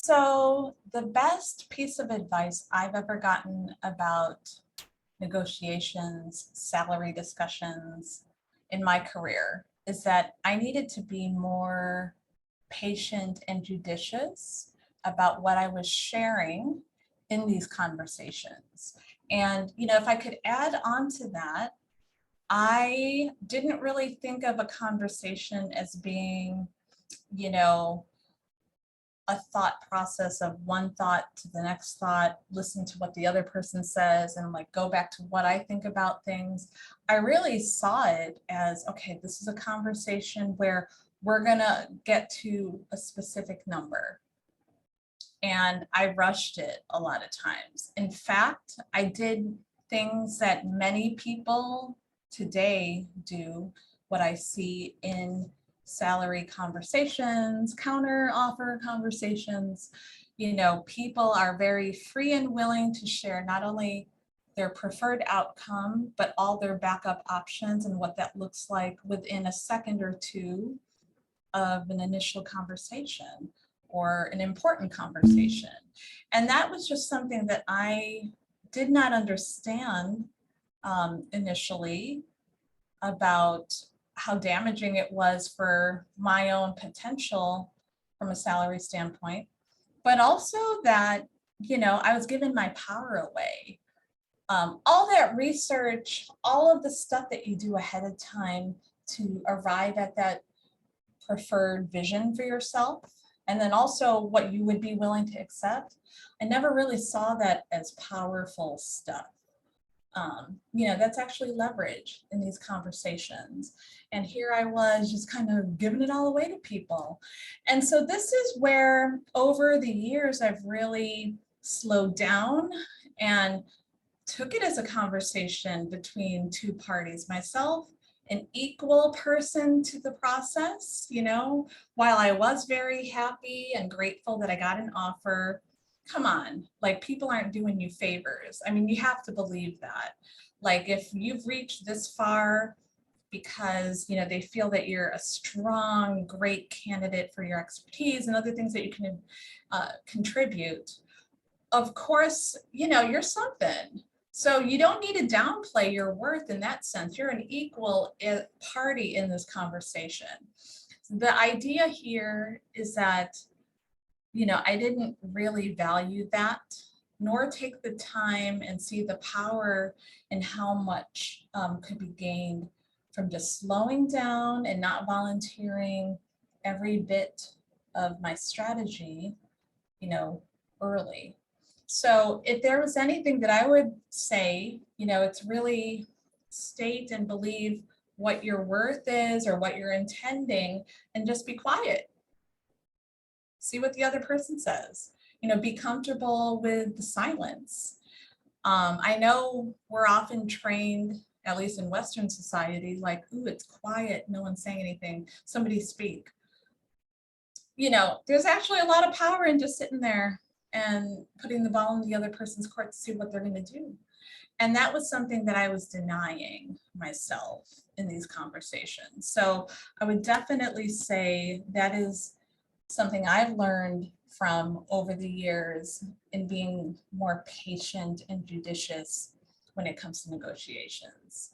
So the best piece of advice I've ever gotten about negotiations, salary discussions in my career is that I needed to be more patient and judicious about what I was sharing in these conversations. And, if I could add on to that, I didn't really think of a conversation as being, you know, a thought process of one thought to the next thought, listen to what the other person says, and like go back to what I think about things. I really saw it as, okay, this is a conversation where we're gonna get to a specific number. And I rushed it a lot of times. In fact, I did things that many people today do, what I see in salary conversations, counter offer conversations. People are very free and willing to share not only their preferred outcome, but all their backup options and what that looks like within a second or two of an initial conversation or an important conversation. And that was just something that I did not understand initially about how damaging it was for my own potential from a salary standpoint, but also that, I was giving my power away. All that research, all of the stuff that you do ahead of time to arrive at that preferred vision for yourself, and then also what you would be willing to accept, I never really saw that as powerful stuff. That's actually leverage in these conversations. And here I was just kind of giving it all away to people. And so this is where over the years, I've really slowed down and took it as a conversation between two parties, myself, an equal person to the process. While I was very happy and grateful that I got an offer, come on, like people aren't doing you favors. I mean, you have to believe that. Like if you've reached this far because, they feel that you're a strong, great candidate for your expertise and other things that you can contribute, of course, you're something. So you don't need to downplay your worth in that sense. You're an equal party in this conversation. The idea here is that, I didn't really value that, nor take the time and see the power in how much could be gained from just slowing down and not volunteering every bit of my strategy, early. So if there was anything that I would say, it's really state and believe what your worth is or what you're intending, and just be quiet. See what the other person says. Be comfortable with the silence. I know we're often trained, at least in Western society, like, ooh, it's quiet, no one's saying anything, somebody speak. There's actually a lot of power in just sitting there and putting the ball in the other person's court to see what they're going to do. And that was something that I was denying myself in these conversations. So I would definitely say that is something I've learned from over the years in being more patient and judicious when it comes to negotiations.